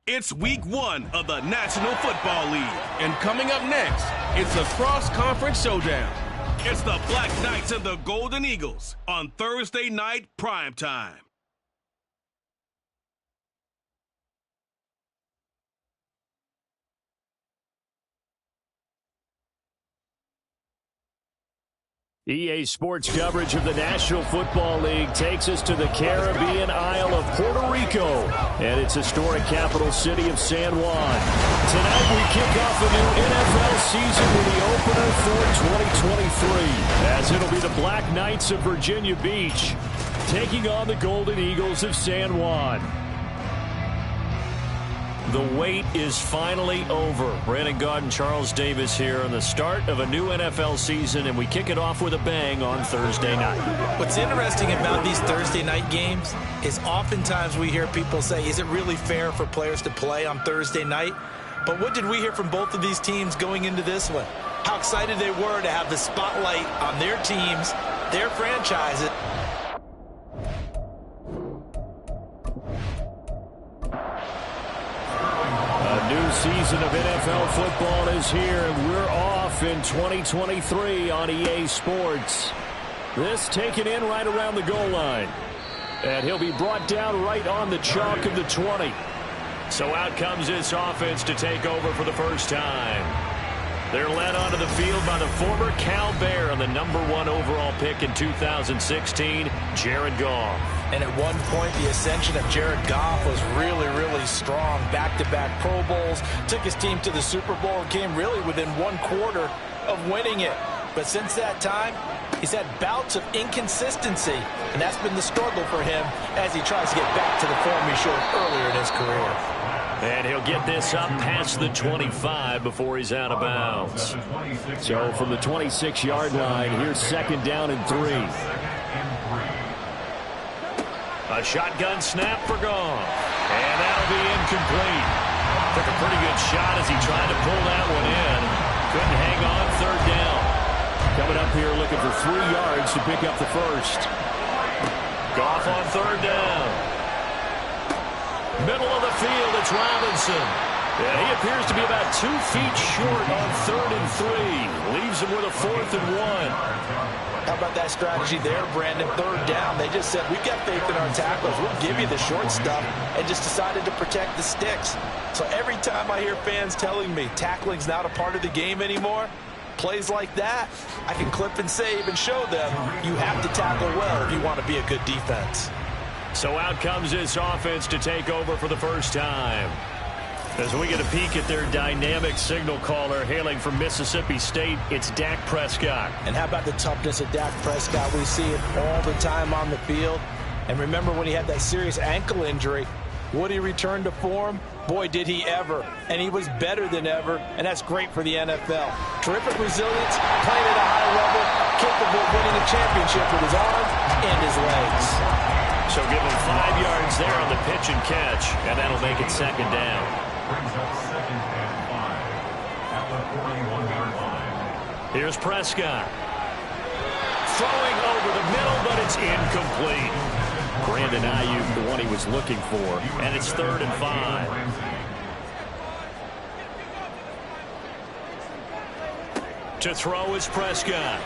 It's week 1 of the National Football League. And coming up next, it's a cross-conference showdown. It's the Black Knights and the Golden Eagles on Thursday night primetime. EA Sports coverage of the National Football League takes us to the Caribbean Isle of Puerto Rico and its historic capital city of San Juan. Tonight we kick off a new NFL season with the opener for 2023, as it'll be the Black Knights of Virginia Beach taking on the Golden Eagles of San Juan. The wait is finally over. Brandon Gaud and Charles Davis here on the start of a new NFL season, and we kick it off with a bang on Thursday night. What's interesting about these Thursday night games is oftentimes we hear people say, is it really fair for players to play on Thursday night? But what did we hear from both of these teams going into this one? How excited they were to have the spotlight on their teams, their franchises. New season of NFL football is here, and we're off in 2023 on EA Sports. This taken in right around the goal line. And he'll be brought down right on the chalk of the 20. So out comes this offense to take over for the first time. They're led onto the field by the former Cal Bear on the #1 overall pick in 2016, Jared Goff. And at one point, the ascension of Jared Goff was really, really strong. Back-to-back Pro Bowls, took his team to the Super Bowl and came really within 1/4 of winning it. But since that time, he's had bouts of inconsistency, and that's been the struggle for him as he tries to get back to the form he showed earlier in his career. And he'll get this up past the 25 before he's out of bounds. So from the 26-yard line, here's 2nd down and 3. A shotgun snap for Goff. And that'll be incomplete. Took a pretty good shot as he tried to pull that one in. Couldn't hang on, 3rd down. Coming up here looking for 3 yards to pick up the first. Goff on 3rd down. Middle of the field, it's Robinson. And he appears to be about 2 feet short on 3rd and 3. Leaves him with a 4th and 1. How about that strategy there, Brandon? 3rd down. They just said, we've got faith in our tacklers. We'll give you the short stuff, and just decided to protect the sticks. So every time I hear fans telling me tackling's not a part of the game anymore, plays like that, I can clip and save and show them you have to tackle well if you want to be a good defense. So out comes this offense to take over for the first time. As we get a peek at their dynamic signal caller hailing from Mississippi State, it's Dak Prescott. And how about the toughness of Dak Prescott? We see it all the time on the field. And remember when he had that serious ankle injury, would he return to form? Boy, did he ever. And he was better than ever, and that's great for the NFL. Terrific resilience, playing at a high level, capable of winning a championship with his arms and his legs. So give him 5 yards there on the pitch and catch, and that'll make it 2nd down. Here's Prescott. Throwing over the middle, but it's incomplete. Brandon Ayuk, the one he was looking for, and it's 3rd and 5. To throw is Prescott.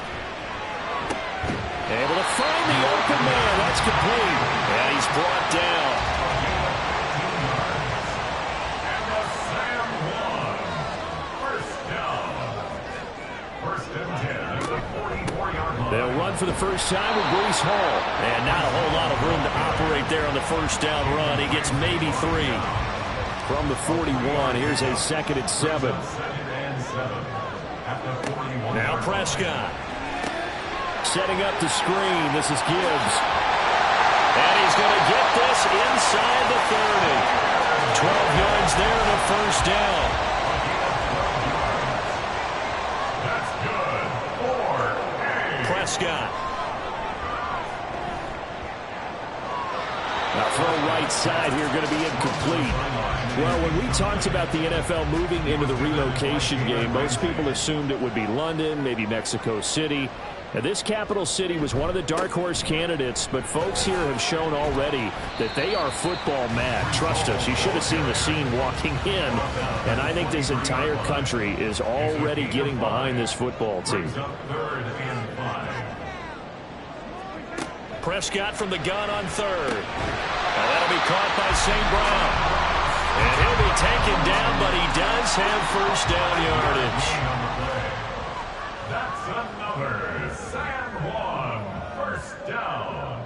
Able to find the open man. That's complete. And he's brought down. They'll run for the first time with Breece Hall. And not a whole lot of room to operate there on the first down run. He gets maybe 3. From the 41, here's a 2nd and 7. Now Prescott. Setting up the screen. This is Gibbs. And he's going to get this inside the 30. 12 yards there and a first down. That's good. Prescott. Now throw right side here going to be incomplete. Well, when we talked about the NFL moving into the relocation game, most people assumed it would be London, maybe Mexico City. Now, this capital city was one of the dark horse candidates, but folks here have shown already that they are football mad. Trust us, you should have seen the scene walking in, and I think this entire country is already getting behind this football team. Prescott from the gun on third. Now that'll be caught by St. Brown. And he'll be taken down, but he does have first down yardage. That's another San Juan first down.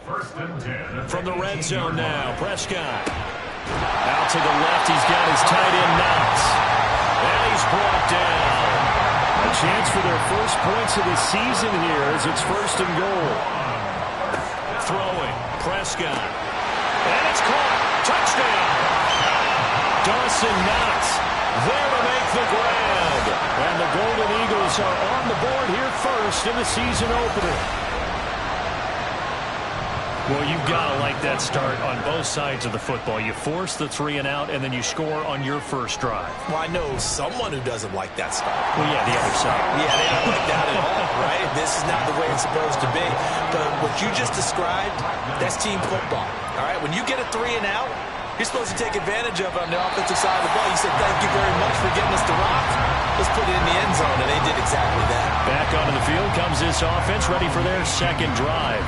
First and 10. From the red zone now, Prescott. Out to the left, he's got his tight end Knox. And he's brought down. A chance for their first points of the season here as it's first and goal. Throwing, Prescott. And it's caught. Touchdown. Dawson Knox there to make the grab. And the Golden Eagles are on the board here first in the season opener. Well, you've got to like that start on both sides of the football. You force the 3 and out, and then you score on your first drive. Well, I know someone who doesn't like that start. Well, yeah, the other side. Yeah, they don't like that at all, right? This is not the way it's supposed to be. But what you just described, that's team football, all right? When you get a 3 and out, you're supposed to take advantage of it on the offensive side of the ball. You said, thank you very much for getting us to rock. Let's put it in the end zone, and they did exactly that. Back onto the field comes this offense, ready for their second drive.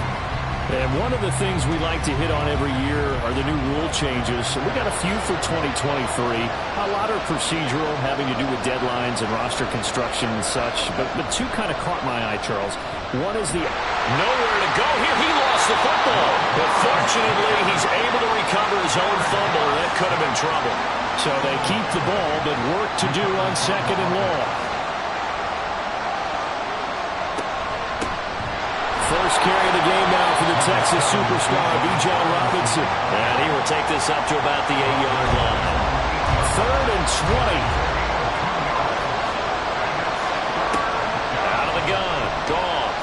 And one of the things we like to hit on every year are the new rule changes. And we got a few for 2023. A lot are procedural, having to do with deadlines and roster construction and such. But two kind of caught my eye, Charles. One is the nowhere to go here. He lost the football. But fortunately, he's able to recover his own fumble. That could have been trouble. So they keep the ball, but work to do on second and long. First carry of the game now for the Texas superstar, Bijan Robinson. And he will take this up to about the 8-yard line. 3rd and 20. Out of the gun. Goff.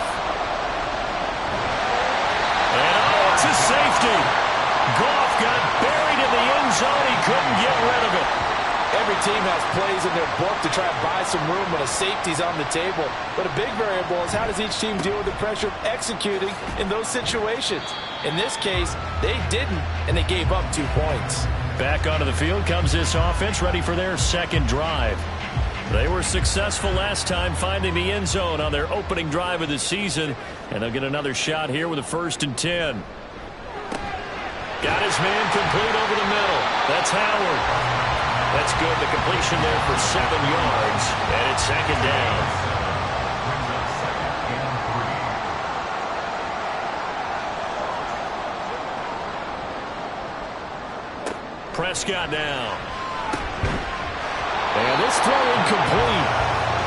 And oh, it's a safety. Goff got buried in the end zone. He couldn't get rid of it. Every team has plays in their book to try and buy some room when a safety's on the table. But a big variable is how does each team deal with the pressure of executing in those situations. In this case, they didn't, and they gave up 2 points. Back onto the field comes this offense, ready for their second drive. They were successful last time finding the end zone on their opening drive of the season, and they'll get another shot here with a 1st and 10. Got his man complete over the middle. That's Howard. That's good. The completion there for 7 yards, and it's second down. Prescott now. And this throw incomplete.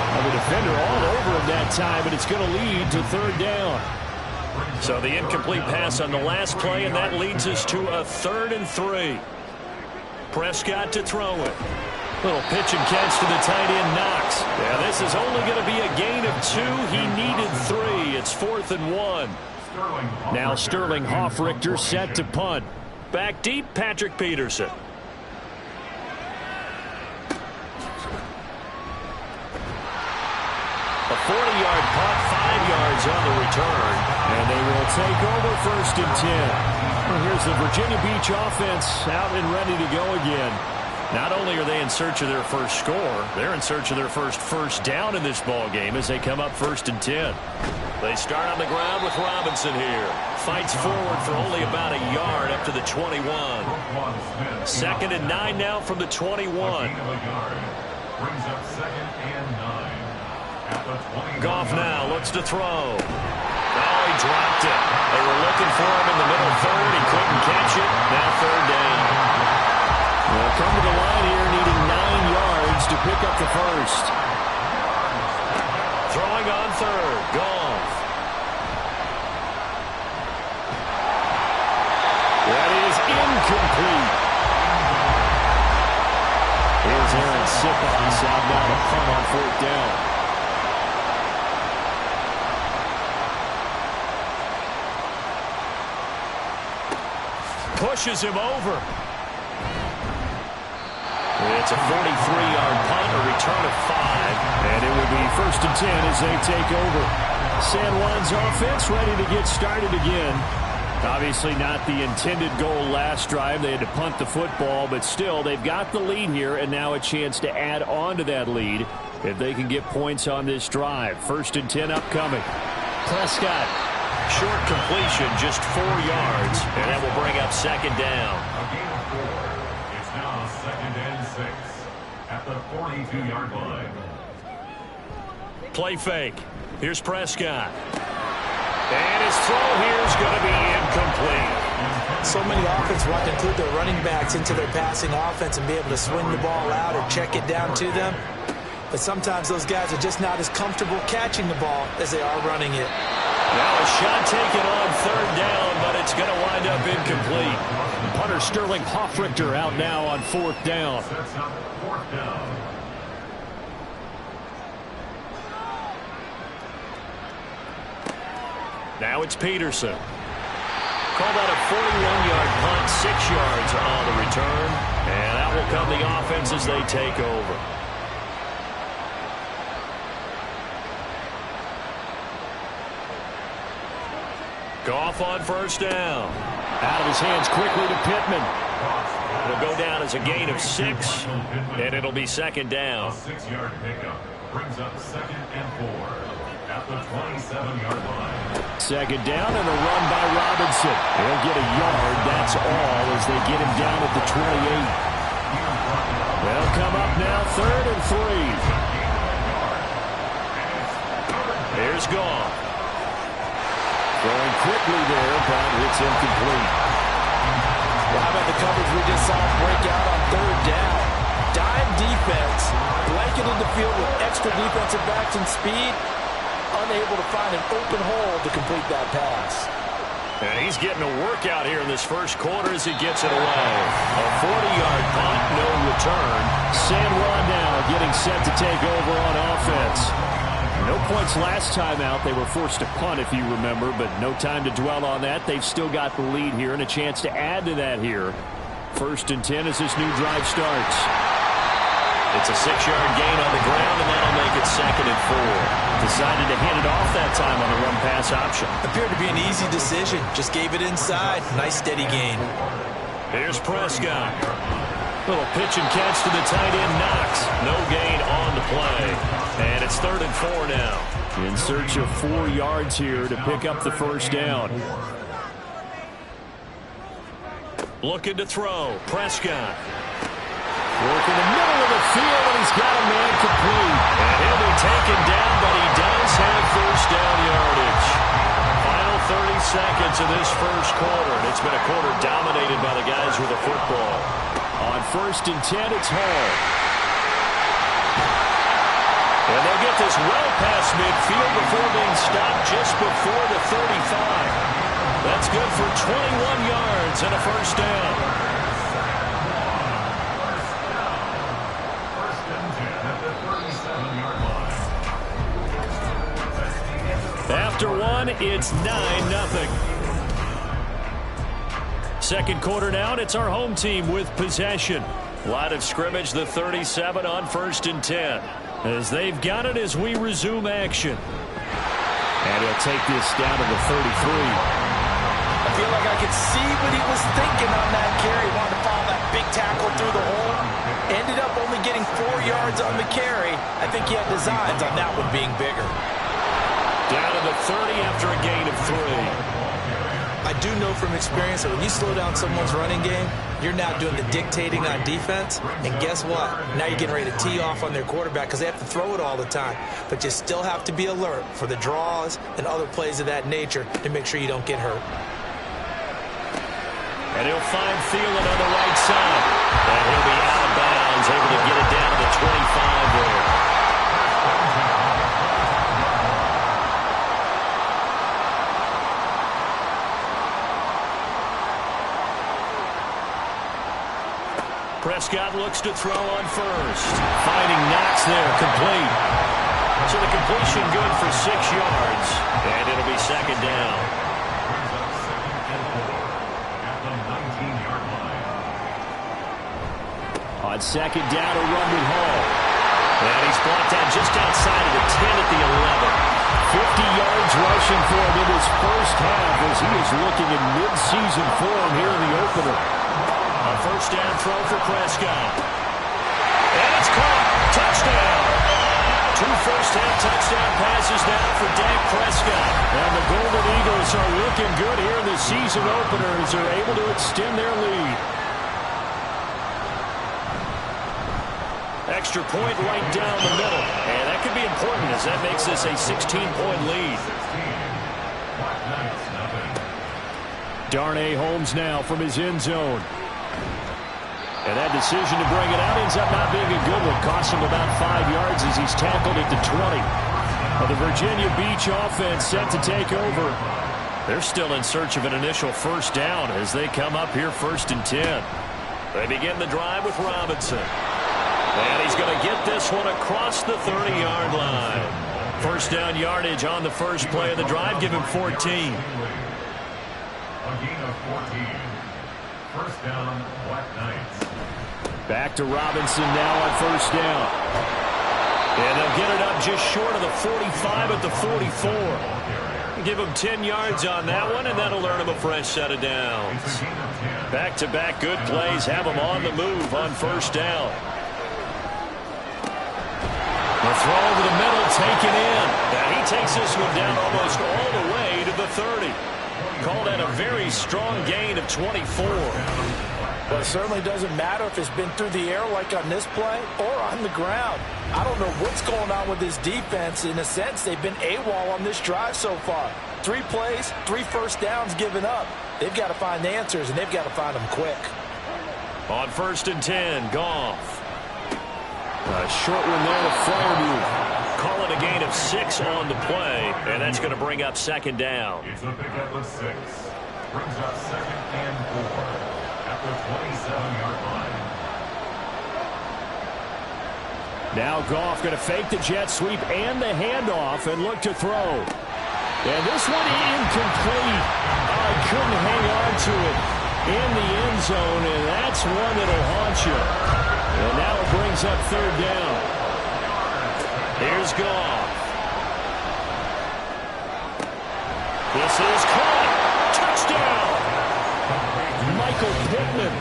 Now the defender all over him that time, but it's going to lead to 3rd down. So the incomplete pass on the last play, and that leads us to a 3rd and 3. Prescott to throw it. Little pitch and catch to the tight end Knox. Yeah, this is only going to be a gain of 2. He needed 3. It's 4th and 1. Now Sterling Hoffrichter set to punt. Back deep, Patrick Peterson. A 40-yard punt, 5 yards on the return. And they will take over 1st and 10. Well, here's the Virginia Beach offense out and ready to go again. Not only are they in search of their first score, they're in search of their first down in this ball game as they come up 1st and 10. They start on the ground with Robinson here. Fights forward for only about a yard up to the 21. 2nd and 9 now from the 21. Goff now looks to throw. Oh, he dropped it. They were looking for him in the middle 3rd. He couldn't catch it. Now 3rd down. They'll come to the line here needing 9 yards to pick up the first. Throwing on 3rd. Goff. That is incomplete. Here's Aaron Siposs out now to punt on 4th down. Pushes him over. It's a 43-yard punt, a return of 5. And it will be 1st and 10 as they take over. San Juan's offense ready to get started again. Obviously not the intended goal last drive. They had to punt the football, but still they've got the lead here and now a chance to add on to that lead if they can get points on this drive. 1st and 10 upcoming. Prescott. Short completion, just 4 yards, and that will bring up 2nd down. A gain of 4. It's now 2nd and 6 at the 42-yard line. Play fake. Here's Prescott. And his throw here is going to be incomplete. So many offenses want to include their running backs into their passing offense and be able to swing the ball out or check it down to them. But sometimes those guys are just not as comfortable catching the ball as they are running it. Now a shot taken on 3rd down, but it's going to wind up incomplete. Punter Sterling Hoffrichter out now on 4th down. Sets up 4th down. Now it's Peterson. Call that a 41-yard punt, 6 yards on the return. And that will come the offense as they take over. Goff on 1st down. Out of his hands quickly to Pittman. It'll go down as a gain of 6, and it'll be 2nd down. A 6-yard pickup brings up 2nd and 4 at the 27-yard line. 2nd down and a run by Robinson. He'll get a yard, that's all, as they get him down at the 28. They'll come up now 3rd and 3. Here's Goff. Throwing quickly there, but it's incomplete. Well, how about the coverage we just saw break out on 3rd down? Dime defense, blanketed the field with extra defensive backs and speed, unable to find an open hole to complete that pass. And he's getting a workout here in this 1st quarter as he gets it away. A 40-yard punt, no return. San Juan now getting set to take over on offense. No points last time out. They were forced to punt, if you remember, but no time to dwell on that. They've still got the lead here and a chance to add to that here. 1st and 10 as this new drive starts. It's a 6-yard gain on the ground, and that'll make it 2nd and 4. Decided to hand it off that time on the run-pass option. Appeared to be an easy decision. Just gave it inside. Nice steady gain. Here's Prescott. Little pitch and catch to the tight end, Knox. No gain on the play. And it's 3rd and 4 now. In search of 4 yards here to pick up the 1st down. Looking to throw. Prescott. Work in the middle of the field, and he's got a man complete. And he'll be taken down, but he does have 1st down yardage. Final 30 seconds of this 1st quarter. And it's been a quarter dominated by the guys with the football. On 1st and 10, it's Hall. And they'll get this well past midfield before being stopped just before the 35. That's good for 21 yards and a 1st down. After 1, it's 9-0. 2nd quarter now, and it's our home team with possession. Line of scrimmage, the 37 on 1st and 10. As they've got it as we resume action. And he'll take this down to the 33. I feel like I could see what he was thinking on that carry. Wanted to follow that big tackle through the hole. Ended up only getting 4 yards on the carry. I think he had designs on that one being bigger. Down to the 30 after a gain of 3. I do know from experience that when you slow down someone's running game, you're now doing the dictating on defense. And guess what? Now you're getting ready to tee off on their quarterback because they have to throw it all the time. But you still have to be alert for the draws and other plays of that nature to make sure you don't get hurt. And he'll find Thielen on the right side. And he'll be out of bounds, able to get it down to the 25 there. Prescott looks to throw on 1st. Finding Knox there, complete. So the completion good for 6 yards. And it'll be 2nd down. On 2nd down, a run with Hall. And he's blocked out just outside of the 10 at the 11. 50 yards rushing for him in his first half as he is looking in mid-season form here in the opener. A first down throw for Prescott. And it's caught. Touchdown. 2 first-half touchdown passes now for Dak Prescott. And the Golden Eagles are looking good here in the season opener as they're able to extend their lead. Extra point right down the middle. And that could be important as that makes this a 16-point lead. Darnay Holmes now from his end zone. And that decision to bring it out ends up not being a good one. Costs him about 5 yards as he's tackled at the 20. Well, the Virginia Beach offense set to take over. They're still in search of an initial first down as they come up here 1st and 10. They begin the drive with Robinson. And he's going to get this one across the 30-yard line. First down yardage on the first play of the drive. Give him 14. A gain of 14. First down, Black Knights. Back to Robinson now on first down. And they'll get it up just short of the 45 at the 44. Give him 10 yards on that one, and that'll earn him a fresh set of downs. Back-to-back good plays have him on the move on first down. The throw over the middle taken in. And he takes this one down almost all the way to the 30. Called that a very strong gain of 24. Well, it certainly doesn't matter if it's been through the air like on this play or on the ground. I don't know what's going on with this defense. In a sense, they've been AWOL on this drive so far. 3 plays, 3 first downs given up. They've got to find answers, and they've got to find them quick. On 1st and 10, Goff. A short one there to Fairview. Call it a gain of 6 on the play, and that's going to bring up 2nd down. It's a pickup of 6. Brings up 2nd and 4 at the 27-yard line. Now Goff going to fake the jet sweep and the handoff and look to throw. And this one incomplete. Couldn't hang on to it in the end zone, and that's one that'll haunt you. And now it brings up 3rd down. Here's Goff. This is caught. Touchdown. Michael Pittman,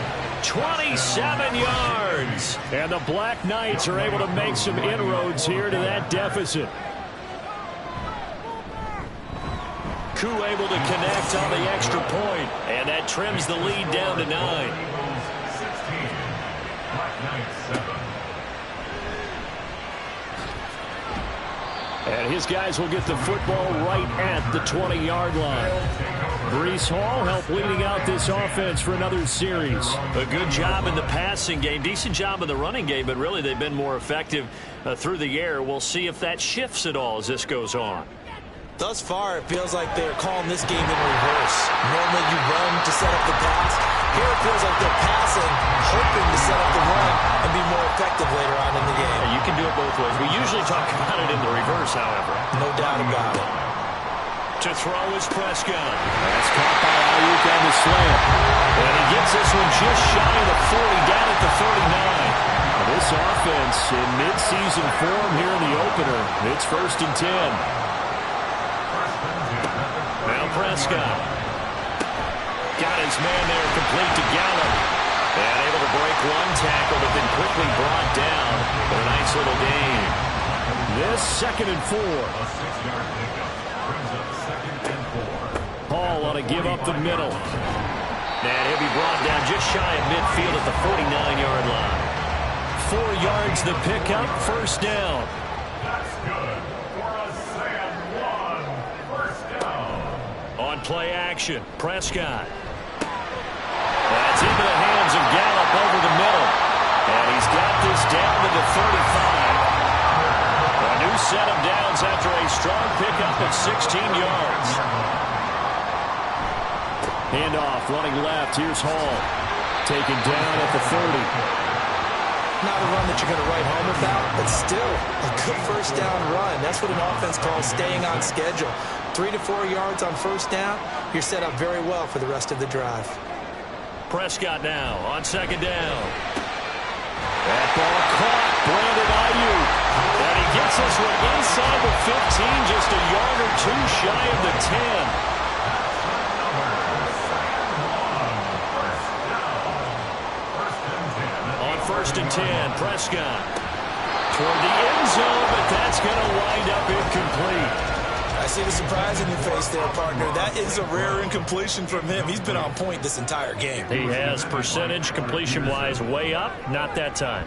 27 yards. And the Black Knights are able to make some inroads here to that deficit. Koo able to connect on the extra point, and that trims the lead down to 9. 16. Black Knights 7. And his guys will get the football right at the 20-yard line. Breece Hall helped leading out this offense for another series. A good job in the passing game, decent job in the running game, but really they've been more effective through the air. We'll see if that shifts at all as this goes on. Thus far, it feels like they're calling this game in reverse. Normally you run to set up the pass. Here it feels like they're passing, hoping to set up the run and be more effective later on in the game. You can do it both ways. We usually talk about it in the reverse, however. No doubt about it. To throw is Prescott. That's caught by Ayuk on the slant. And he gets this one just shy of the 40, down at the 39. This offense in mid-season form here in the opener. It's 1st and 10. Now Prescott. Got his man there complete to Gallup. And able to break one tackle, but then quickly brought down for a nice little gain. This 2nd and 4. A 6-yard pickup brings up 2nd and 4. Hall ought to give up the middle. And he'll be brought down just shy of midfield at the 49-yard line. 4 yards the pickup, 1st down. That's good for a Sam 1. First down. On play action, Prescott. That's into the hands of Gallup over the middle. And he's got this down to the 35. A new set of downs after a strong pickup of 16 yards. Handoff running left. Here's Hall. Taken down at the 30. Not a run that you're going to write home about, but still a good first down run. That's what an offense calls staying on schedule. 3 to 4 yards on first down, you're set up very well for the rest of the drive. Prescott now on 2nd down. That ball caught. Brandon Ayuk. And he gets this one inside the 15, just a yard or two shy of the 10. First and 10, Prescott toward the end zone, but that's going to wind up incomplete. I see the surprise in your face there, partner. That is a rare incompletion from him. He's been on point this entire game. He has percentage completion-wise way up, not that time.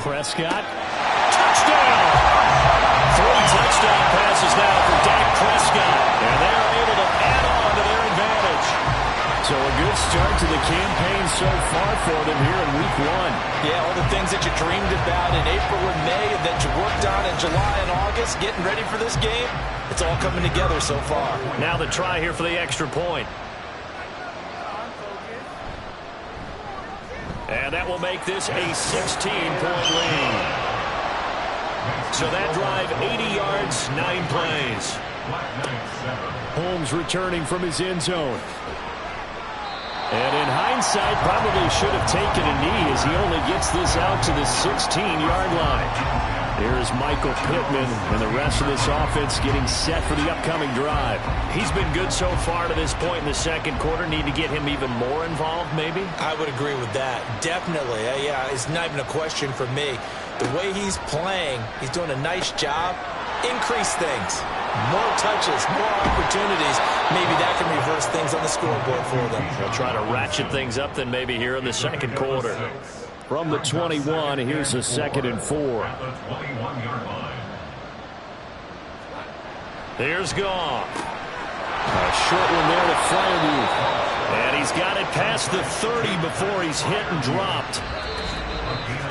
Prescott, touchdown! 3 touchdown passes now for Dak Prescott, and they're able to add on to their advantage. So a good start to the campaign so far for them here in week 1. Yeah, all the things that you dreamed about in April and May and that you worked on in July and August, getting ready for this game, it's all coming together so far. Now the try here for the extra point. And that will make this a 16-point lead. So that drive, 80 yards, 9 plays. Holmes returning from his end zone. And in hindsight, probably should have taken a knee as he only gets this out to the 16-yard line. Here's Michael Pittman and the rest of this offense getting set for the upcoming drive. He's been good so far to this point in the second quarter. Need to get him even more involved, maybe? I would agree with that. Definitely. Yeah, it's not even a question for me. The way he's playing, he's doing a nice job. Increase things. More touches, more opportunities. Maybe that can reverse things on the scoreboard for them. They'll try to ratchet things up then maybe here in the second quarter. From the 21, here's a 2nd and 4. Here's Goff. A short one there to Freiermuth. And he's got it past the 30 before he's hit and dropped.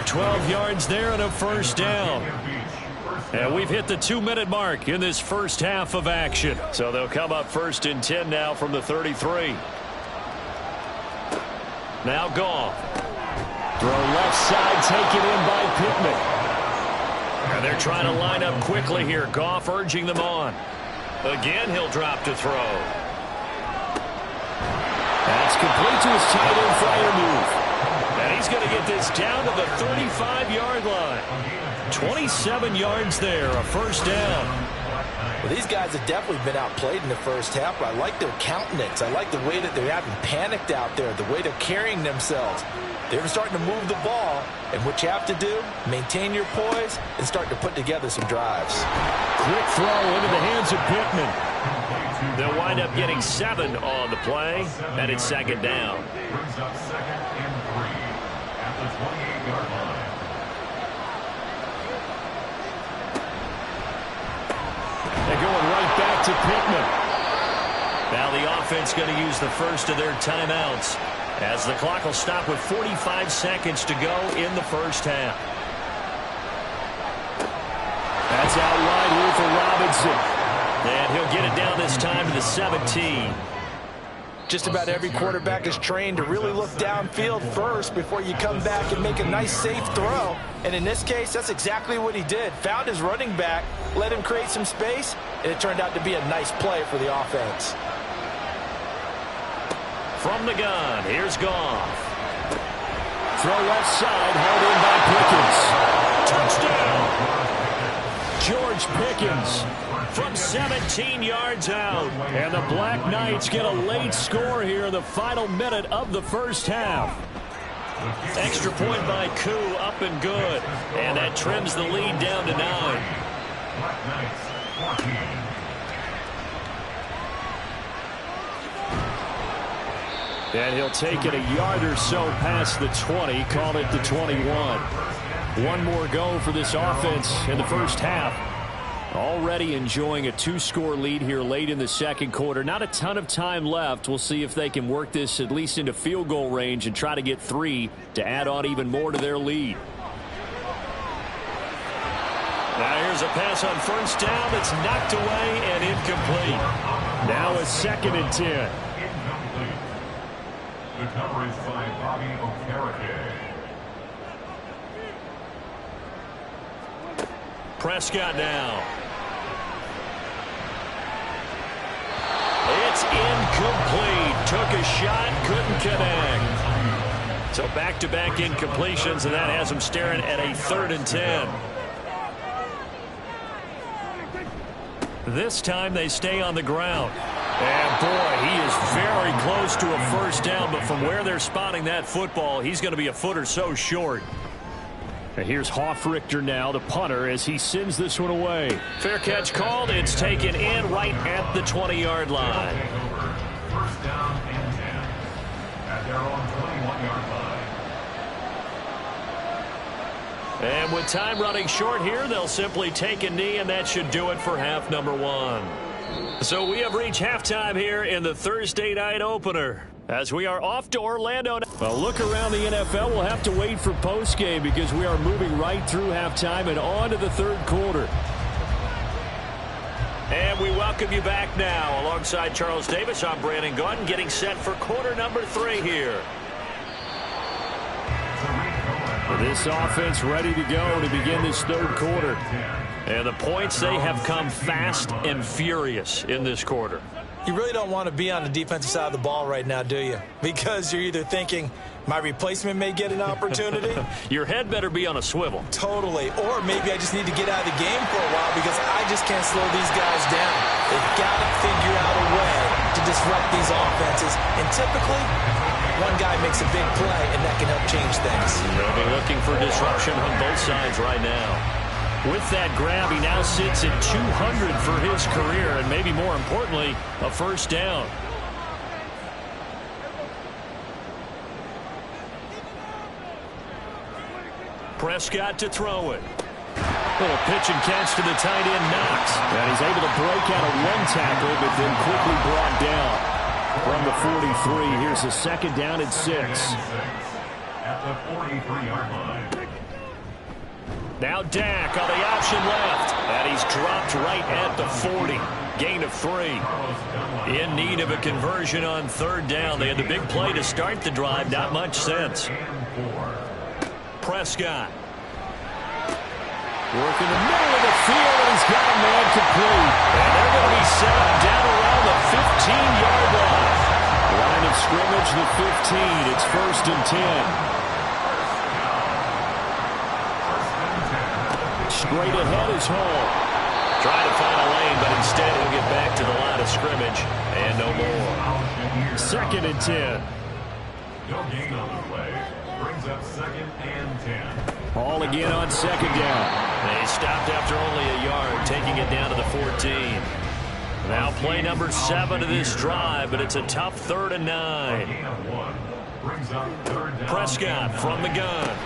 12 yards there and a first down. And we've hit the 2-minute mark in this first half of action. So they'll come up 1st and 10 now from the 33. Now Goff. Throw left side taken in by Pittman. And they're trying to line up quickly here. Goff urging them on. Again, he'll drop to throw. That's complete to his tight end, Freiermuth. And he's going to get this down to the 35-yard line. 27 yards there, a first down. Well, these guys have definitely been outplayed in the first half, but I like their countenance. I like the way that they haven't panicked out there, the way they're carrying themselves. They're starting to move the ball, and what you have to do, maintain your poise and start to put together some drives. Quick throw into the hands of Pittman. They'll wind up getting 7 on the play, and it's 2nd down. Brings up 2nd and 3 at the 28-yard line. They're going right back to Pittman. Now the offense going to use the first of their timeouts as the clock will stop with 45 seconds to go in the first half. That's out wide here for Robinson. And he'll get it down this time to the 17. Just about every quarterback is trained to really look downfield first before you come back and make a nice, safe throw. And in this case, that's exactly what he did. Found his running back, let him create some space, and it turned out to be a nice play for the offense. From the gun, here's Goff. Throw left side, held in by Pickens. Touchdown! George Pickens from 17 yards out. And the Black Knights get a late score here in the final minute of the first half. Extra point by Koo, up and good. And that trims the lead down to 9. Black Knights 14. And he'll take it a yard or so past the 20, call it the 21. One more go for this offense in the first half. Already enjoying a 2-score lead here late in the second quarter. Not a ton of time left. We'll see if they can work this at least into field goal range and try to get 3 to add on even more to their lead. Now here's a pass on first down that's knocked away and incomplete. Now a 2nd and 10. Incomplete. The coverage by Bobby Okereke. Prescott now. It's incomplete. Took a shot, couldn't connect. So back-to-back incompletions, and that has him staring at a 3rd and 10. This time they stay on the ground. And boy, he is very close to a first down, but from where they're spotting that football, he's going to be a foot or so short. And here's Hofrichter now, the punter, as he sends this one away. Fair catch called. It's taken in right at the 20-yard line. First down and 10 at their own 21-yard line. And with time running short here, they'll simply take a knee, and that should do it for half number one. So we have reached halftime here in the Thursday night opener as we are off to Orlando. Well, look around the NFL. We'll have to wait for postgame because we are moving right through halftime and on to the third quarter. And we welcome you back now. Alongside Charles Davis, I'm Brandon Gaudin, getting set for quarter number 3 here. This offense ready to go to begin this third quarter. And the points, they have come fast and furious in this quarter. You really don't want to be on the defensive side of the ball right now, do you? Because you're either thinking, my replacement may get an opportunity. Your head better be on a swivel. Totally. Or maybe I just need to get out of the game for a while because I just can't slow these guys down. They've got to figure out a way to disrupt these offenses. And typically, one guy makes a big play, and that can help change things. They'll be looking for disruption on both sides right now. With that grab, he now sits at 200 for his career, and maybe more importantly, a first down. Prescott to throw it. Little pitch and catch to the tight end, Knox. And he's able to break out of one tackle, but then quickly brought down from the 43. Here's a second down and 6. At the 43-yard line. Now Dak on the option left, and he's dropped right at the 40. Gain of 3. In need of a conversion on third down. They had the big play to start the drive. Not much sense. Prescott. Working the middle of the field, and he's got a man complete. And they're going to be set up down around the 15-yard line. Line of scrimmage, the 15. It's first and 10. Straight ahead is Hall. Trying to find a lane, but instead he'll get back to the line of scrimmage and no more. Second and 10. No gain on the play. Brings up second and 10. Hall again on second down. They stopped after only a yard, taking it down to the 14. Now play number 7 of this drive, but it's a tough 3rd and 9. Prescott from the gun.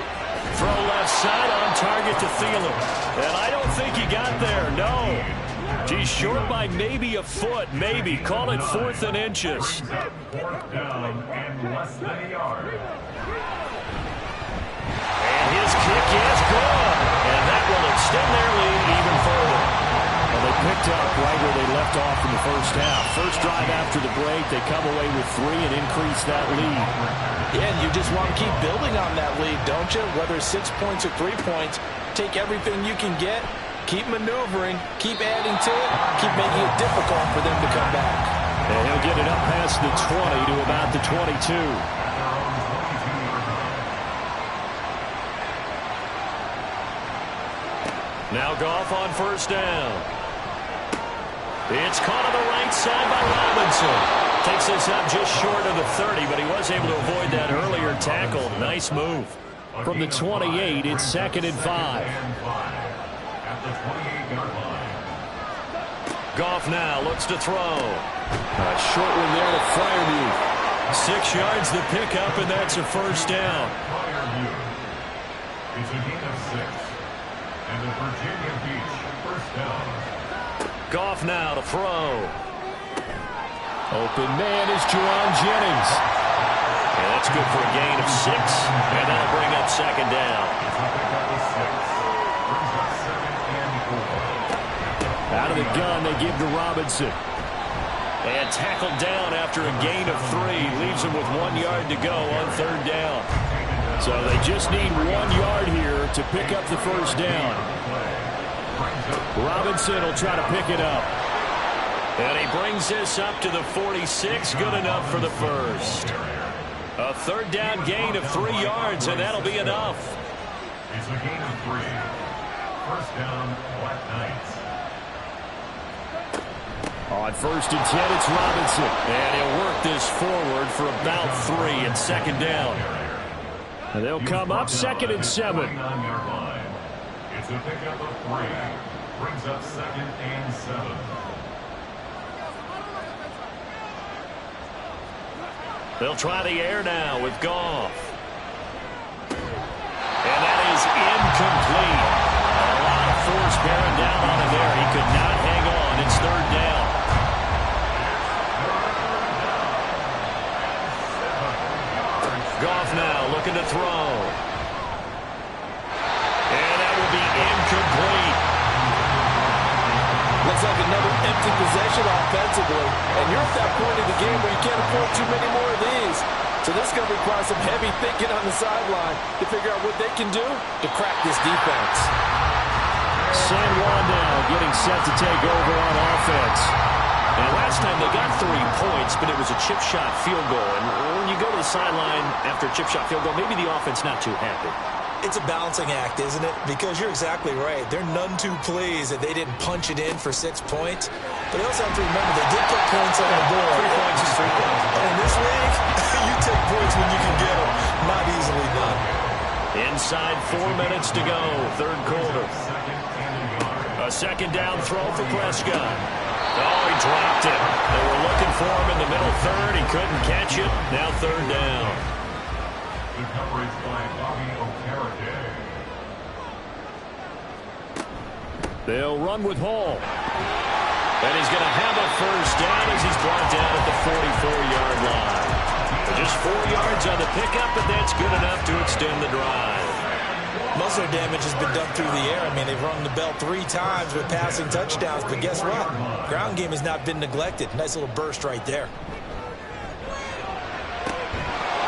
Throw left side on target to Thielen. And I don't think he got there, no. He's short by maybe a foot, maybe. Call it 4th and inches. 4th down and less than a yard. And his kick is good. And that will extend their lead even further. Well, they picked up right where they left off in the first half. First drive after the break, they come away with 3 and increase that lead. Yeah, and you just want to keep building on that lead, don't you? Whether it's 6 points or 3 points, take everything you can get, keep maneuvering, keep adding to it, keep making it difficult for them to come back. And he'll get it up past the 20 to about the 22. Now Goff on first down. It's caught on the right side by Robinson. Takes this up just short of the 30, but he was able to avoid that earlier tackle. Nice move. From the 28, it's second and 5. At the 28-yard line. Goff now looks to throw. A short one there to Fryermuth. 6 yards to pick up, and that's a first down. It's a gain of 6. And the Virginia Beach first down. Goff now to throw. Open man is Juwan Jennings. And that's good for a gain of 6. And that'll bring up second down. Out of the gun, they give to Robinson. And tackled down after a gain of 3. Leaves him with 1 yard to go on third down. So they just need 1 yard here to pick up the first down. Robinson will try to pick it up. And he brings this up to the 46. Good enough for the first. A third down gain of 3 yards, and that'll be enough. It's a gain of 3. First down, Black Knights. On 1st and 10, it's Robinson. And he'll work this forward for about 3 and 2nd down. And they'll come up 2nd and 7. It's a pickup of 3. Brings up 2nd and 7. They'll try the air now with Goff. And that is incomplete. A lot of force bearing down on him there. He could not hang on. It's 3rd down. Goff now looking to throw. And that will be incomplete. Looks like another empty possession offensively. And you're at that point in the game where you can't afford too many more of these. So this is going to require some heavy thinking on the sideline to figure out what they can do to crack this defense. San Juan now getting set to take over on offense. And last time they got 3 points, but it was a chip shot field goal. And when you go to the sideline after a chip shot field goal, maybe the offense not too happy. It's a balancing act, isn't it? Because you're exactly right. They're none too pleased that they didn't punch it in for 6 points. But they also have to remember they did put points on the board. 3 points is 3 points. And in this league, you take points when you can get them. Not easily done. Inside 4 minutes to go, 3rd quarter. A 2nd down throw for Prescott. Oh, he dropped it. They were looking for him in the middle 3rd. He couldn't catch it. Now 3rd down. The coverage by Bobby Okereke. They'll run with Hall. And he's going to have a 1st down as he's brought down at the 44-yard line. Just 4 yards on the pickup, but that's good enough to extend the drive. Most of their damage has been done through the air. I mean, they've rung the bell 3 times with passing touchdowns, but guess what? Ground game has not been neglected. Nice little burst right there.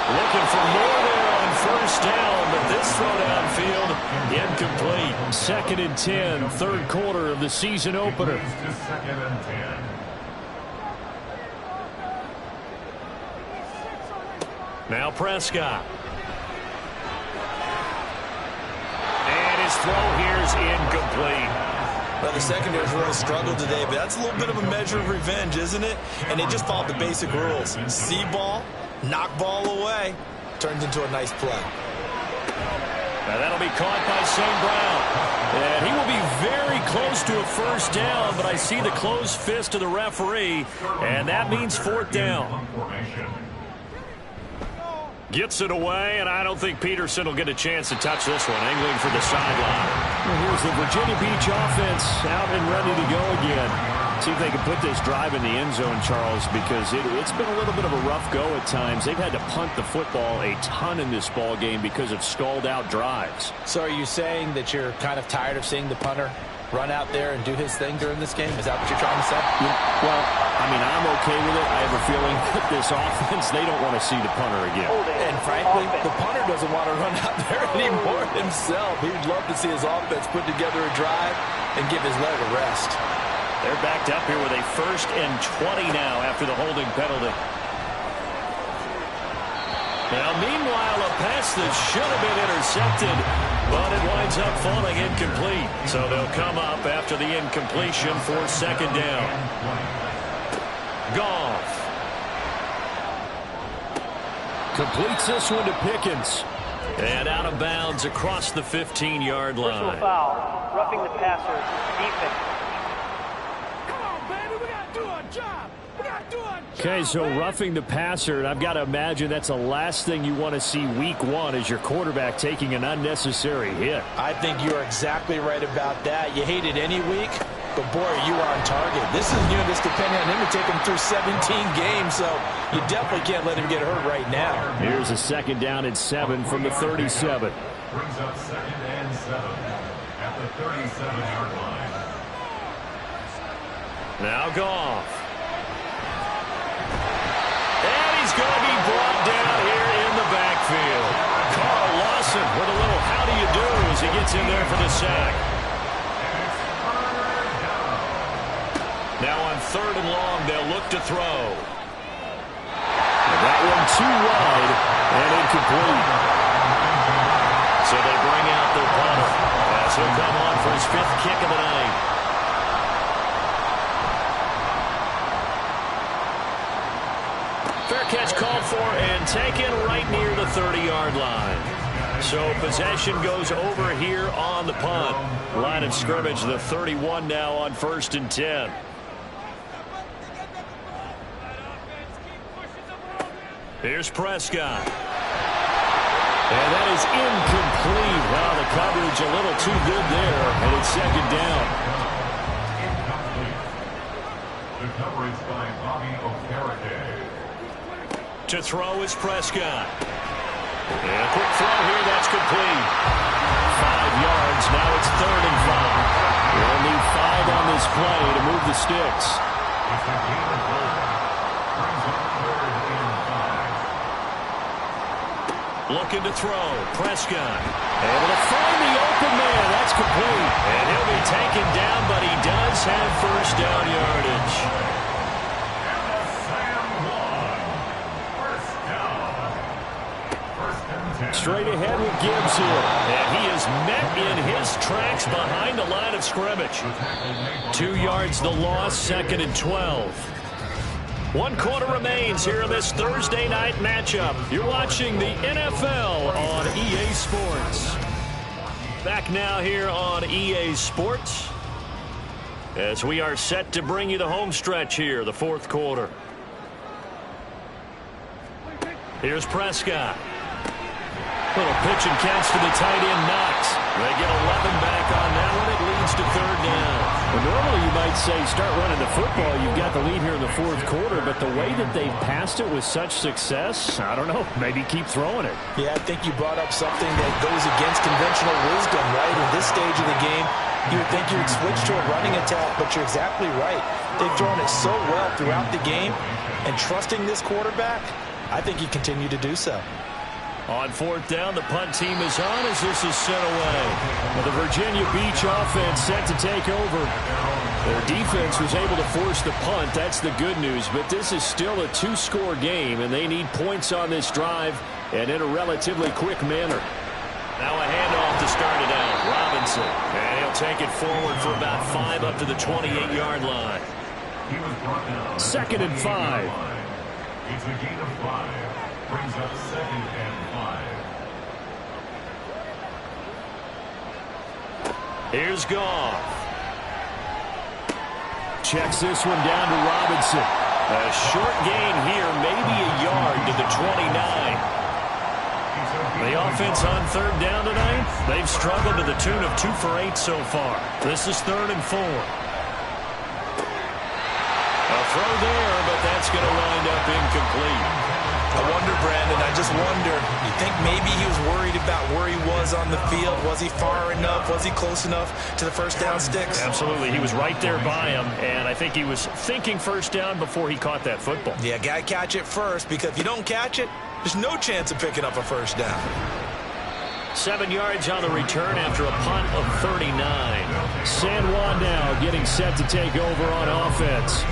Looking for more there on 1st down, but this throw downfield incomplete. 2nd and 10, 3rd quarter of the season opener. To 2nd and 10. Now Prescott. And his throw here is incomplete. Well, the secondary's really struggled today, but that's a little bit of a measure of revenge, isn't it? And they just followed the basic rules. See ball, knock ball away. Turns into a nice play. Now that'll be caught by St. Brown. And he will be very close to a 1st down, but I see the closed fist of the referee, and that means 4th down. Gets it away, and I don't think Peterson will get a chance to touch this one. Angling for the sideline. Well, here's the Virginia Beach offense out and ready to go again. See if they can put this drive in the end zone, Charles, because it's been a little bit of a rough go at times. They've had to punt the football a ton in this ball game because of stalled-out drives. So are you saying that you're kind of tired of seeing the punter run out there and do his thing during this game? Is that what you're trying to say? Yeah, well, I mean, I'm okay with it. I have a feeling that this offense, they don't want to see the punter again. And frankly, the punter doesn't want to run out there anymore himself. He'd love to see his offense put together a drive and give his leg a rest. They're backed up here with a 1st and 20 now after the holding penalty. Now, meanwhile, a pass that should have been intercepted, but it winds up falling incomplete. So they'll come up after the incompletion for 2nd down. Goff. Completes this one to Pickens. And out of bounds across the 15-yard line. Personal foul, roughing the passer, defense. Okay, so roughing the passer, and I've got to imagine that's the last thing you want to see week 1 as your quarterback taking an unnecessary hit. I think you're exactly right about that. You hate it any week, but boy, you are on target. This is, this depending on him to take him through 17 games, so you definitely can't let him get hurt right now. Here's a 2nd down and 7 from the 37. Brings up 2nd and 7 at the 37-yard line. Now Goff. And he's going to be brought down here in the backfield. Carl Lawson with a little how do you do as he gets in there for the sack. Now on 3rd and long, they'll look to throw. And that one too wide and incomplete. So they bring out their punter as he'll come on for his 5th kick of the night. Fair catch called for and taken right near the 30-yard line. So possession goes over here on the punt. Line of scrimmage, the 31 now on 1st and 10. Here's Prescott. And that is incomplete. Wow, the coverage a little too good there, and it's 2nd down. The coverage by Bobby Okereke. To throw is Prescott. And a quick throw here, that's complete. 5 yards, now it's 3rd and 5. We'll need 5 on this play to move the sticks. It's a gain of 4. Brings up 3rd and 5. Looking to throw, Prescott. Able to find the open man, that's complete. And he'll be taken down, but he does have 1st down yardage. Straight ahead with Gibbs here. And he is met in his tracks behind the line of scrimmage. 2 yards the loss, 2nd and 12. 1 quarter remains here in this Thursday night matchup. You're watching the NFL on EA Sports. Back now here on EA Sports as we are set to bring you the home stretch here, the 4th quarter. Here's Prescott. Little pitch and catch to the tight end, Knox. They get 11 back on that one. It leads to 3rd down. Well, normally you might say start running the football. You've got the lead here in the 4th quarter, but the way that they've passed it with such success, I don't know, maybe keep throwing it. Yeah, I think you brought up something that goes against conventional wisdom, right? In this stage of the game, you would think you would switch to a running attack, but you're exactly right. They've thrown it so well throughout the game, and trusting this quarterback, I think you continue to do so. On 4th down, the punt team is on as this is sent away. Well, the Virginia Beach offense set to take over. Their defense was able to force the punt. That's the good news. But this is still a 2-score game, and they need points on this drive and in a relatively quick manner. Now a handoff to start it out. Robinson. And he'll take it forward for about 5 up to the 28-yard line. He was brought down. 2nd and 5. It's a gain of 5. Brings up 2nd and 5. Here's Goff. Checks this one down to Robinson. A short gain here, maybe a yard to the 29. The offense on 3rd down tonight, they've struggled to the tune of 2 for 8 so far. This is 3rd and 4. A throw there, but that's going to wind up incomplete. I wonder, Brandon, I just wonder, you think maybe he was worried about where he was on the field? Was he far enough? Was he close enough to the 1st down sticks? Absolutely. He was right there by him, and I think he was thinking 1st down before he caught that football. Yeah, got to catch it first, because if you don't catch it, there's no chance of picking up a 1st down. 7 yards on the return after a punt of 39. San Juan now getting set to take over on offense.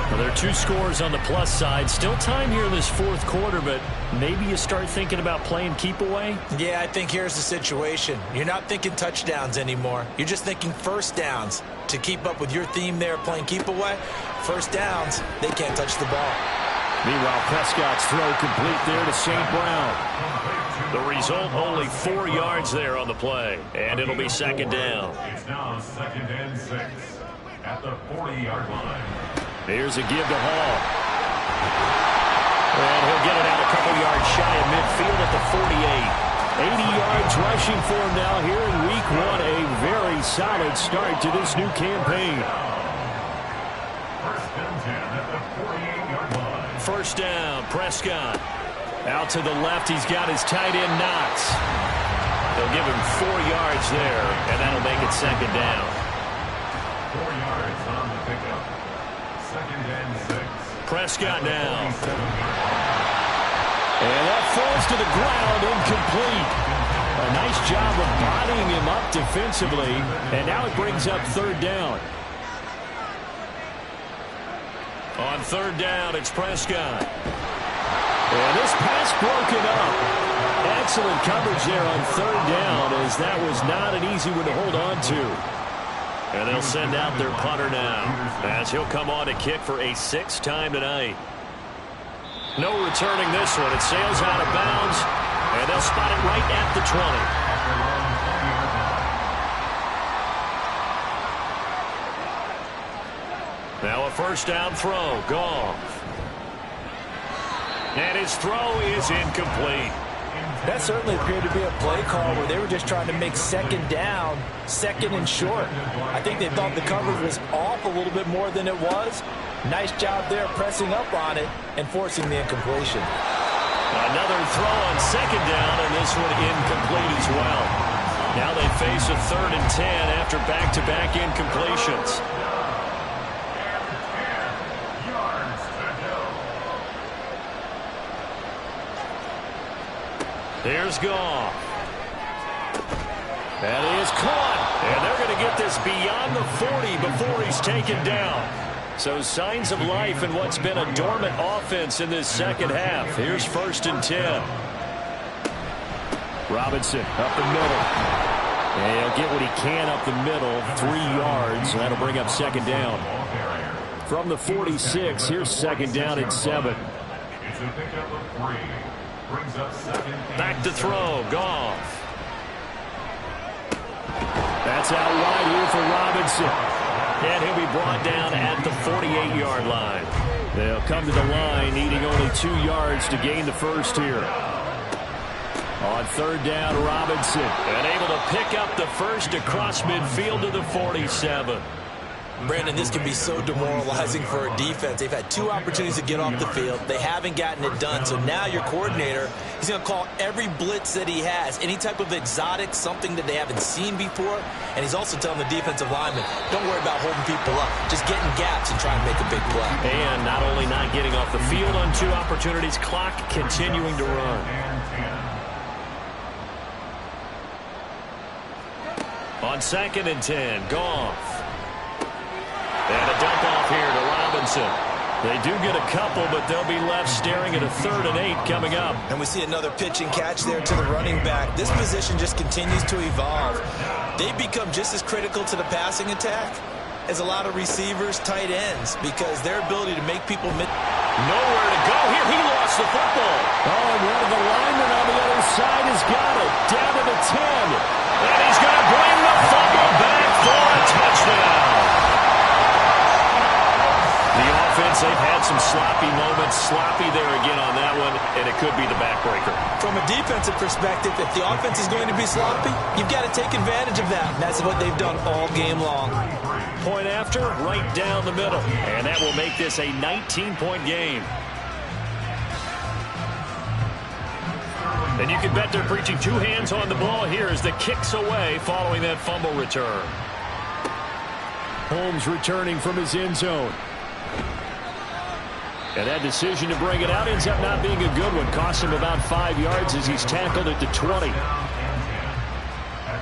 Well, there are 2 scores on the plus side. Still time here in this 4th quarter, but maybe you start thinking about playing keep away? Yeah, I think here's the situation. You're not thinking touchdowns anymore. You're just thinking 1st downs. To keep up with your theme there, playing keep away, 1st downs, they can't touch the ball. Meanwhile, Prescott's throw complete there to St. Brown. The result, only 4 yards there on the play, and it'll be 2nd down. It's now 2nd and 6 at the 40-yard line. Here's a give to Hall. And he'll get it out a couple yards shy of midfield at the 48. 80 yards rushing for him now here in week 1. A very solid start to this new campaign. 1st and 10 at the 48-yard line. 1st down, Prescott. Out to the left, he's got his tight end, Knox. They'll give him 4 yards there, and that'll make it 2nd down. 4 yards on the pickup. 2nd and 6. Prescott now. And that falls to the ground, incomplete. A nice job of bodying him up defensively, and now it brings up 3rd down. On 3rd down, it's Prescott. And this pass broken up. Excellent coverage there on 3rd down, as that was not an easy one to hold on to. And they'll send out their punter now, as he'll come on to kick for a 6th time tonight. No returning this one. It sails out of bounds, and they'll spot it right at the 20. Now a first down throw. Goff. And his throw is incomplete. That certainly appeared to be a play call where they were just trying to make second down, second and short. I think they thought the coverage was off a little bit more than it was. Nice job there pressing up on it and forcing the incompletion. Another throw on second down, and this one incomplete as well. Now they face a 3rd and 10 after back-to-back incompletions. Here's Goff. That is caught. And they're going to get this beyond the 40 before he's taken down. So signs of life in what's been a dormant offense in this second half. Here's 1st and 10. Robinson up the middle. And he'll get what he can up the middle. 3 yards. And that'll bring up second down. From the 46, here's second down and 7. It's a pickup of 3. Brings up second. Back to throw. Goff. That's out wide here for Robinson. And he'll be brought down at the 48-yard line. They'll come to the line needing only 2 yards to gain the first here. On 3rd down, Robinson. And able to pick up the first across midfield to the 47. Brandon, this can be so demoralizing for a defense. They've had 2 opportunities to get off the field. They haven't gotten it done. So now your coordinator, he's going to call every blitz that he has, any type of exotic, something that they haven't seen before. And he's also telling the defensive lineman, don't worry about holding people up. Just get in gaps and try and make a big play. And not only not getting off the field on 2 opportunities, clock continuing to run. On 2nd and 10, Goff. And a dump off here to Robinson. They do get a couple, but they'll be left staring at a 3rd and 8 coming up. And we see another pitch and catch there to the running back. This position just continues to evolve. They become just as critical to the passing attack as a lot of receivers, tight ends, because their ability to make people nowhere to go here. He lost the football. Oh, and one of the linemen on the other side has got it. Down to the 10. And he's going to bring the fumble back for a touchdown. The offense, they've had some sloppy moments. Sloppy there again on that one, and it could be the backbreaker. From a defensive perspective, if the offense is going to be sloppy, you've got to take advantage of that. And that's what they've done all game long. Point after, right down the middle. And that will make this a 19-point game. And you can bet they're preaching 2 hands on the ball here as the kick's away following that fumble return. Holmes returning from his end zone. And that decision to bring it out ends up not being a good one. Cost him about 5 yards as he's tackled at the 20. At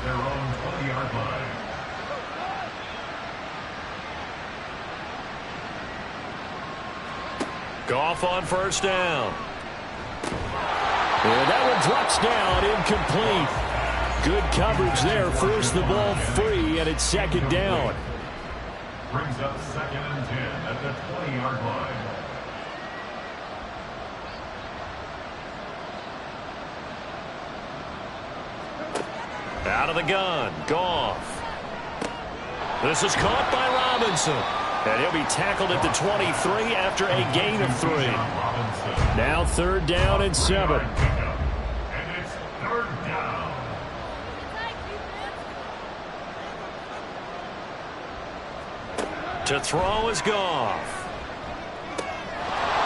their own 20-yard line. Goff on 1st down. And that one drops down, incomplete. Good coverage there, forced the ball free, and it's 2nd down. Brings up 2nd and 10 at the 20-yard line. Out of the gun, Goff. This is caught by Robinson. And he'll be tackled at the 23 after a gain of 3. Now 3rd down and 7. And it's 3rd down. To throw is Goff.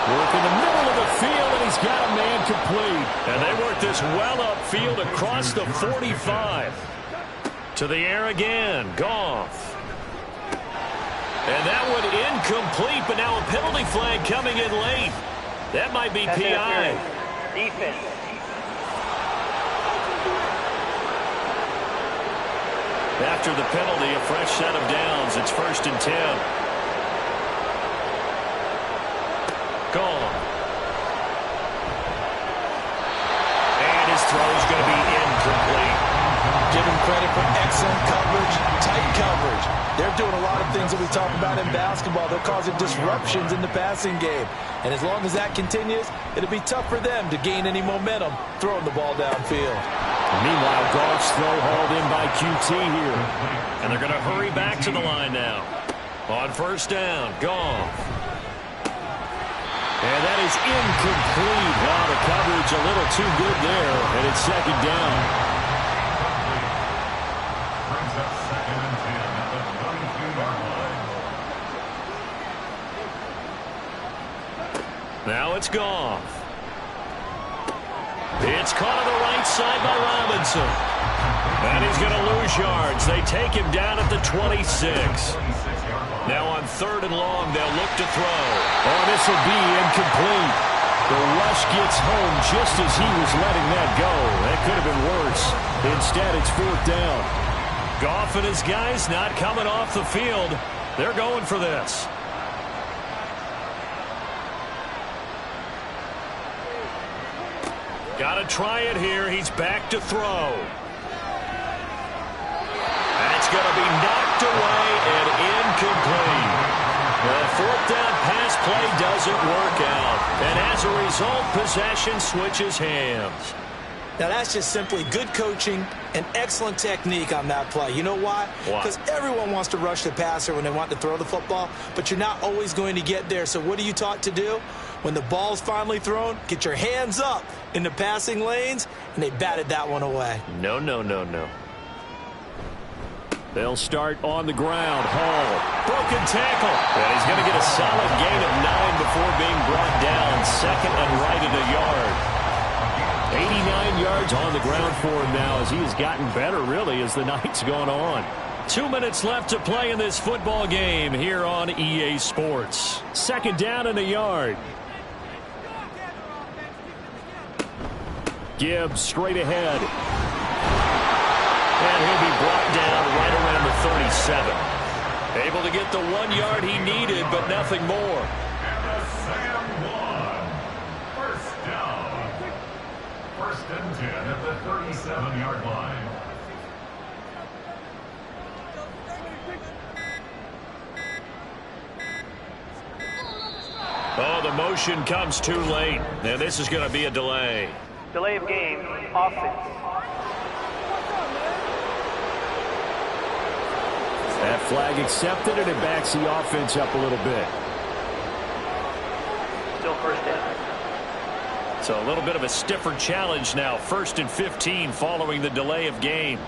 Work in the middle of the field, and he's got a man complete. And they work this well upfield across the 45. To the air again, Goff. And that one incomplete, but now a penalty flag coming in late. That might be PI. Defense. After the penalty, a fresh set of downs. It's 1st and 10. Gone. And his throw is going to be incomplete. Give him credit for excellent coverage, tight coverage. They're doing a lot of things that we talk about in basketball. They're causing disruptions in the passing game. And as long as that continues, it'll be tough for them to gain any momentum throwing the ball downfield. Meanwhile, Goff's throw hauled in by QT here. And they're going to hurry back to the line now. On first down, Goff. And that is incomplete. Wow, the coverage a little too good there. And it's second down. Brings up 2nd and 10 at the 22-yard line. Now it's Goff. It's caught on the right side by Robinson. And he's going to lose yards. They take him down at the 26. Now on 3rd and long, they'll look to throw. Oh, this will be incomplete. The rush gets home just as he was letting that go. That could have been worse. Instead, it's 4th down. Goff and his guys not coming off the field. They're going for this. Got to try it here. He's back to throw. And it's going to be knocked away and incomplete. The 4th down pass play doesn't work out. And as a result, possession switches hands. Now, that's just simply good coaching and excellent technique on that play. You know why? Because everyone wants to rush the passer when they want to throw the football, but you're not always going to get there. So what are you taught to do? When the ball's finally thrown, get your hands up in the passing lanes, and they batted that one away. No, no, no, no. They'll start on the ground. Hall. Broken tackle. And he's going to get a solid gain of 9 before being brought down. 2nd and right at a yard. 89 yards on the ground for him now as he has gotten better, really, as the night's gone on. 2 minutes left to play in this football game here on EA Sports. 2nd down and a yard. Gibbs straight ahead. And he'll be brought down right around the 37. Able to get the 1 yard he needed, but nothing more. And the Sam 1. First down. 1st and 10 at the 37-yard line. Oh, the motion comes too late. And this is going to be a delay. Delay of game, offense. That flag accepted, and it backs the offense up a little bit. Still first down. So a little bit of a stiffer challenge now. 1st and 15 following the delay of game.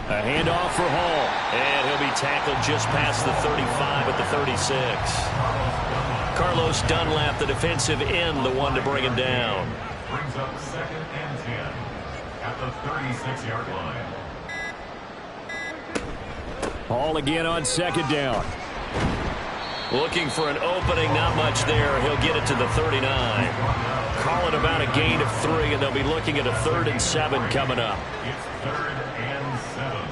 A handoff for Hall. And he'll be tackled just past the 35 at the 36. Carlos Dunlap, the defensive end, the one to bring him down. Brings up 2nd and 10 at the 36-yard line. Hall again on 2nd down. Looking for an opening, not much there. He'll get it to the 39. Call it about a gain of 3, and they'll be looking at a 3rd and 7 coming up. It's 3rd and 7.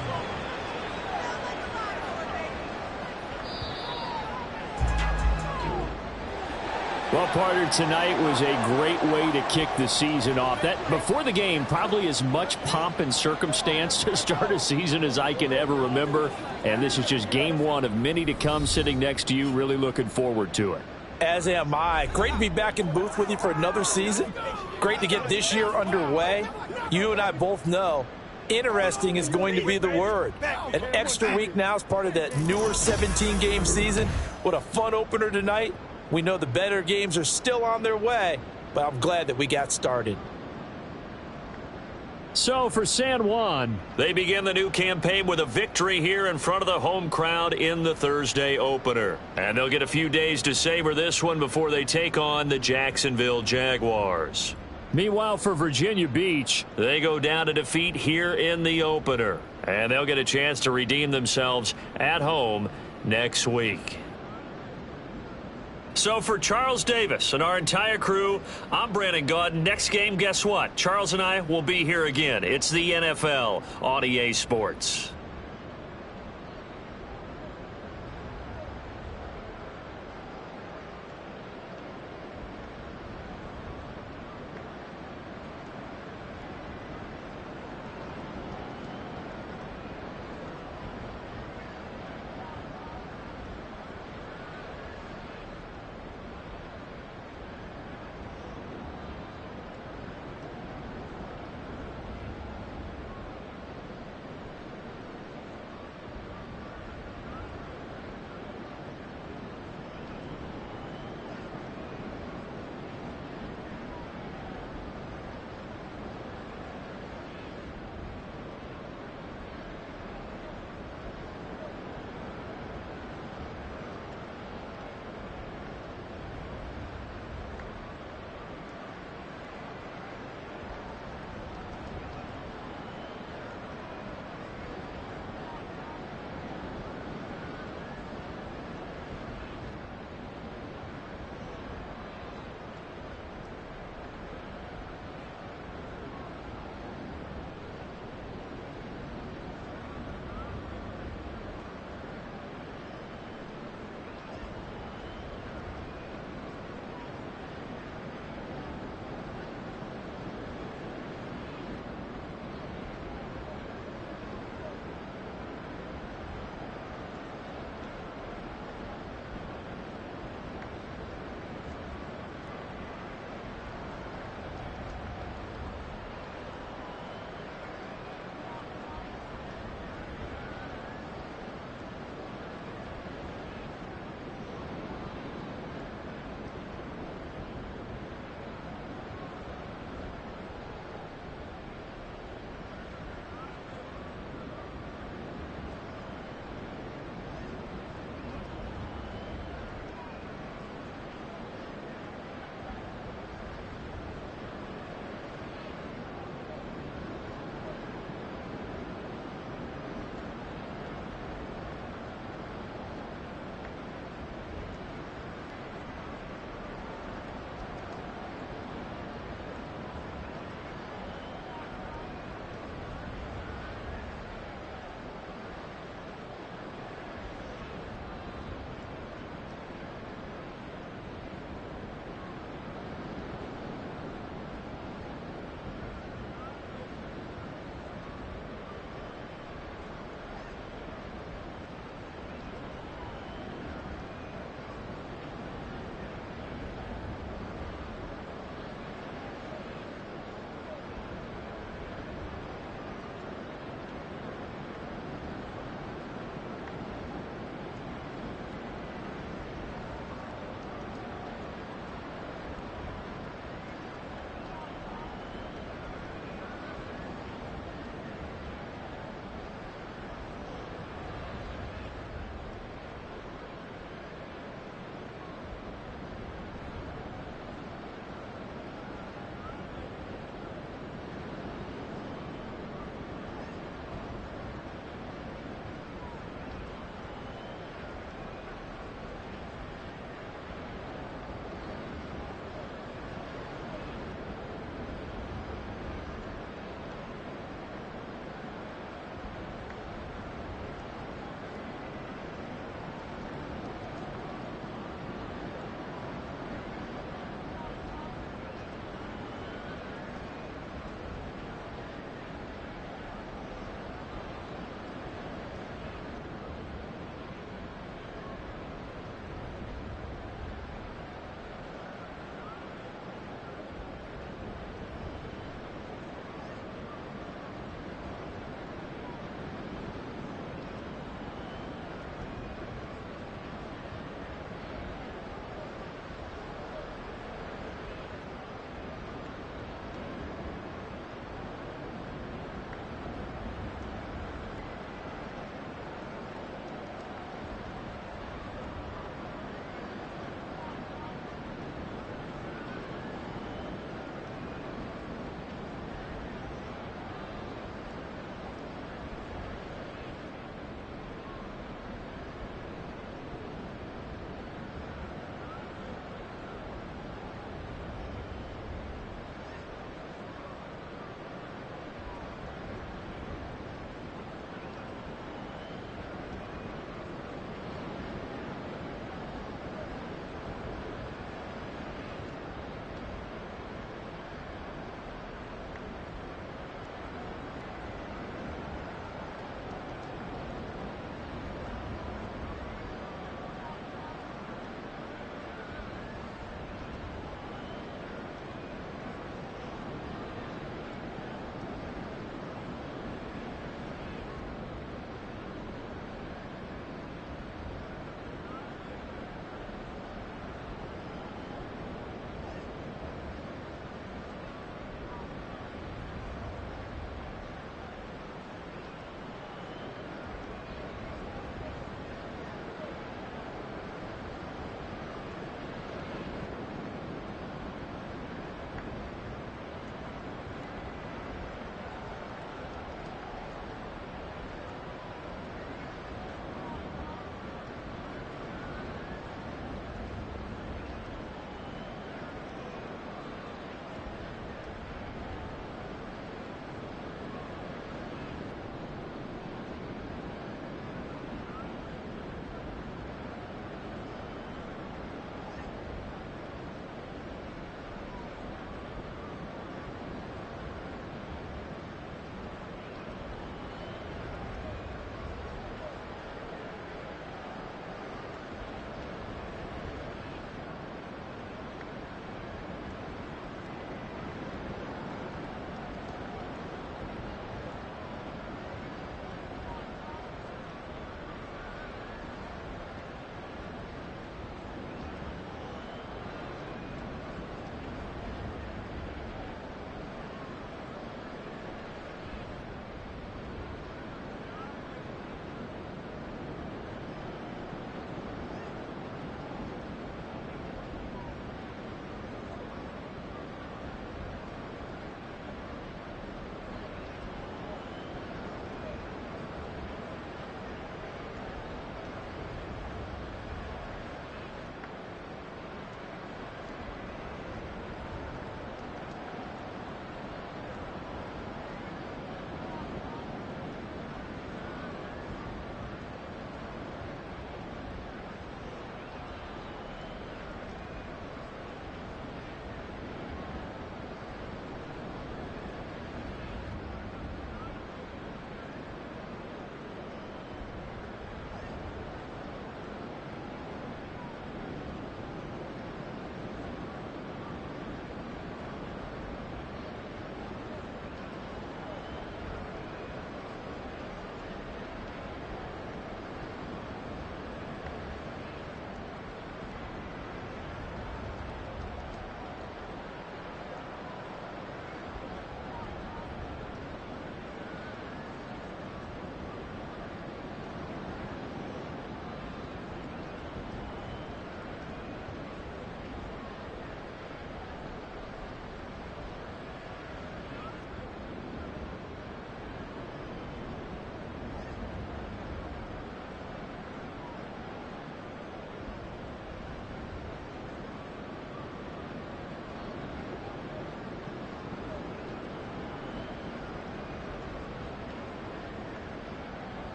Well, partner, tonight was a great way to kick the season off. That before the game, probably as much pomp and circumstance to start a season as I can ever remember. And this is just game 1 of many to come. Sitting next to you, really looking forward to it. As am I. Great to be back in booth with you for another season. Great to get this year underway. You and I both know interesting is going to be the word. An extra week now as part of that newer 17-game season. What a fun opener tonight. We know the better games are still on their way, but I'm glad that we got started. So for San Juan, they begin the new campaign with a victory here in front of the home crowd in the Thursday opener. And they'll get a few days to savor this one before they take on the Jacksonville Jaguars. Meanwhile, for Virginia Beach, they go down to defeat here in the opener. And they'll get a chance to redeem themselves at home next week. So for Charles Davis and our entire crew, I'm Brandon Gaudin. Next game, guess what? Charles and I will be here again. It's the NFL on EA Sports.